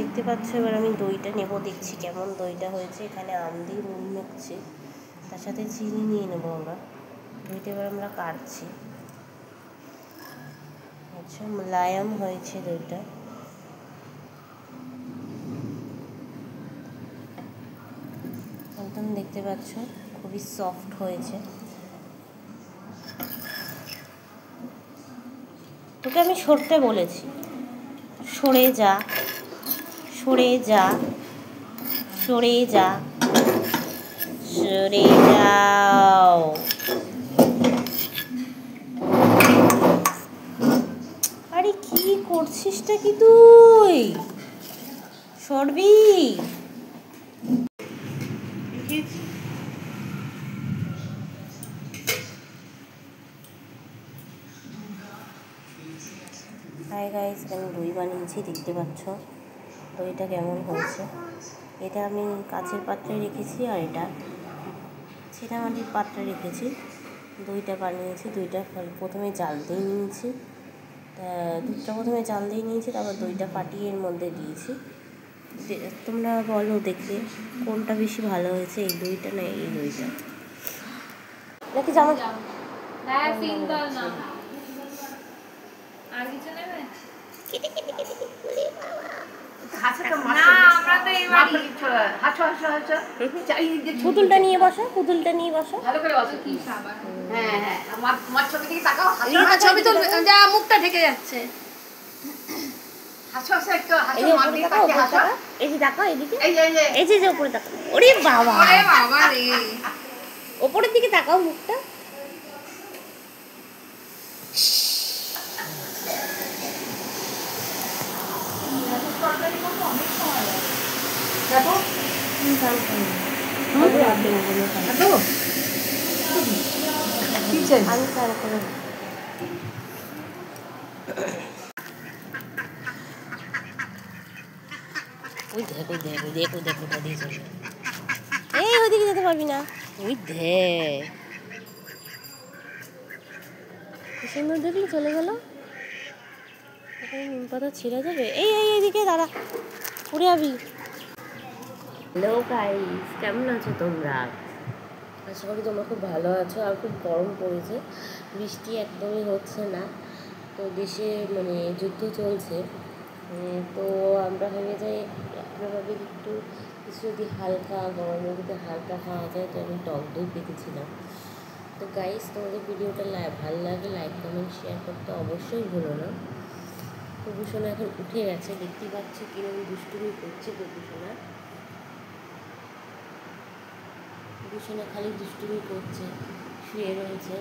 দেখতে পাচ্ছ, এবার আমি দইটা নেব, দেখছি কেমন দইটা হয়েছে। এখানে আম দিয়ে নুন মেখছি, তার সাথে চিনি নিয়ে নেবো আমরা। দইটা এবার আমরা কাটছি। আচ্ছা, মোলায়েম হয়েছে দইটা। একদম দেখতে পাচ্ছ খুবই সফট হয়েছে। তোকে আমি সরতে বলেছি, সরে যা, সরে যা, সরে যা, সরে যাও। আরে কি করছিসটা কি তুই? সরবি? হাই গাইস, আমি দই বানিয়েছি, দেখতে পাচ্ছ দইটা কেমন হয়েছে। এটা আমি কাচের পাত্রে রেখেছি, আর এটা ছিটামাটির পাত্রে রেখেছি। দইটা বানিয়েছি, দইটা প্রথমে জাল দিয়ে নিয়েছি, দুধটা প্রথমে জাল দিয়ে নিয়েছি, তারপর দইটা ফাটিয়ে এর মধ্যে দিয়েছি। তোমরা বলো দেখে কোনটা বেশি ভালো হয়েছে, এই দইটা না এই দইটা? নাকি জামা পুতুলটা নিয়ে বসো, পুতুলটা নিয়ে বসো। মুখটা ঢেকে যাচ্ছে। এই যে দেখো, এদিকে এই যে উপরে তাকাও। ওরে বাবা, ওপরের দিকে তাকাও মুখটা। ওই দেখো দেখো দেখো দেখো, এই ওইদিকে যেতে পারবি না। ওই দেখ কি সুন্দর, দেখলি চলে গেল। নিম পাতা ছিঁড়া যাবে? এই এই এইদিকে দাঁড়া, উড়ে যাবি। হ্যালো গাইস, কেমন আছো তোমরা? আশা করি তোমরা খুব ভালো আছো। আর খুব গরম পড়েছে, বৃষ্টি একদমই হচ্ছে না। তো দেশে মানে যুদ্ধ চলছে, তো আমরা ভেবে যাই, আমরা ভাবি একটু কিছু যদি হালকা গরমের যদি হালকা খাওয়া যায়। তো আমি টক দই পেতেছিলাম। তো গাইস, তোমাদের ভিডিওটা ভালো লাগে লাইক কমেন্ট শেয়ার করতে অবশ্যই ভুলো না। প্রভূষণা এখন উঠে গেছে, দেখতেই পাচ্ছ কিরকম দুষ্টুমি করছে। প্রভূষণা খালি দুষ্টুমি করছে, শুয়ে রয়েছে,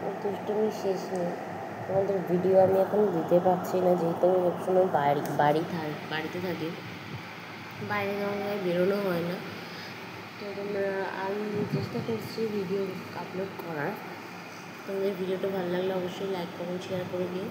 ওর দুষ্টুমি শেষ নেই। তোমাদের ভিডিও আমি এখন দিতে পারছি না, যেহেতু আমি সবসময় বাড়িতে থাকি, বাইরে জায়গায় বেরোনো হয় না। তো তোমরা, আমি চেষ্টা করছি ভিডিও আপলোড করার। তোমাদের ভিডিওটা ভালো লাগলে অবশ্যই লাইক কমেন্ট শেয়ার করে দিও।